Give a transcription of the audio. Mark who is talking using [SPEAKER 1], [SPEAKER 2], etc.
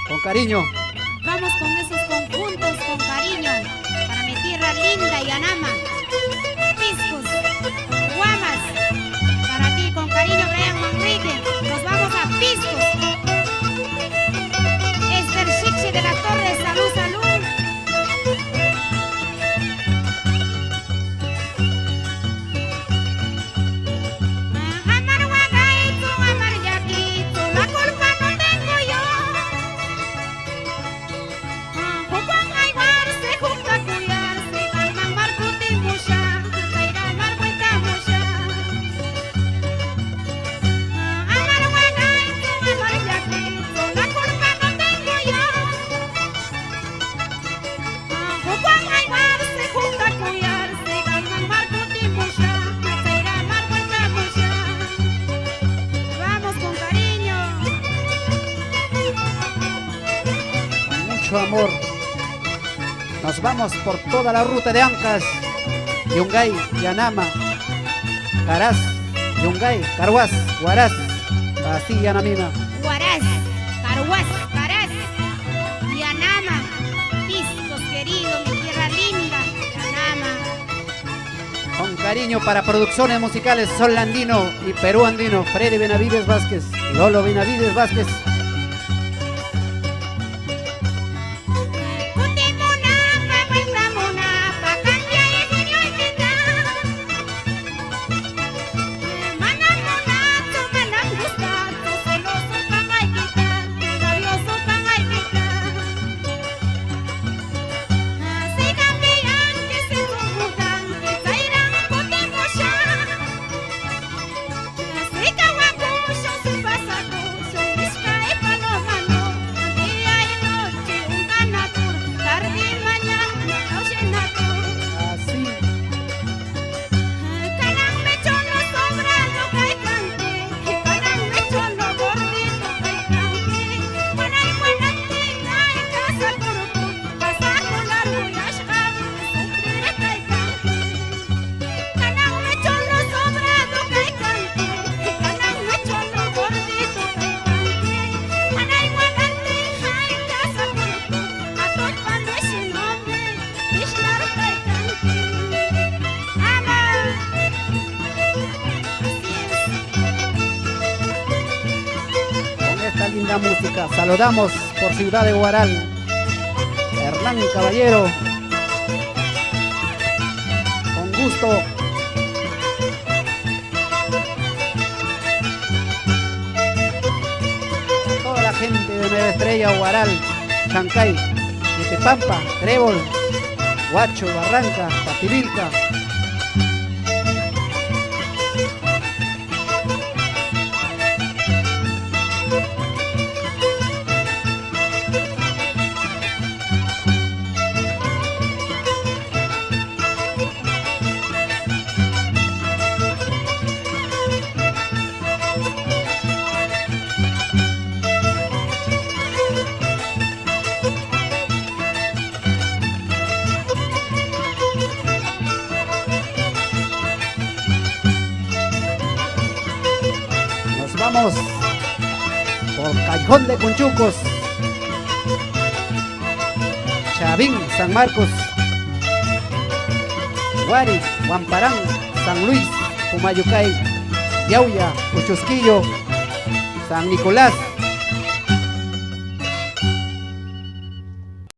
[SPEAKER 1] Con cariño.
[SPEAKER 2] Vamos con esos conjuntos con cariño para mi tierra linda y Anama. Piscos, Guamas, para ti con cariño Brian Manrique. Nos vamos a Piscos. Esther Chichi de la Torre, salud, salud.
[SPEAKER 1] Mucho amor. Nos vamos por toda la ruta de Ancas, Yungay, Yanama, Caraz, Yungay, Carhuaz, Huaraz, así Yanamina.
[SPEAKER 2] Huaraz, Carhuaz, Caraz, Yanama, Piscos querido, mi tierra linda, Yanama.
[SPEAKER 1] Con cariño para producciones musicales Sol Andino y Perú Andino, Freddy Benavides Vázquez, Lolo Benavides Vázquez. Esta linda música, saludamos por Ciudad de Huaral, Hernán Caballero, con gusto. A toda la gente de Nueva Estrella, Huaral, Chancay, Itepampa, Trébol, Huacho, Barranca, Pativilca. Vamos por Callejón de Conchucos, Chavín, San Marcos, Guari, Huamparán, San Luis, Pumayucay, Yauya, Uchusquillo, San Nicolás,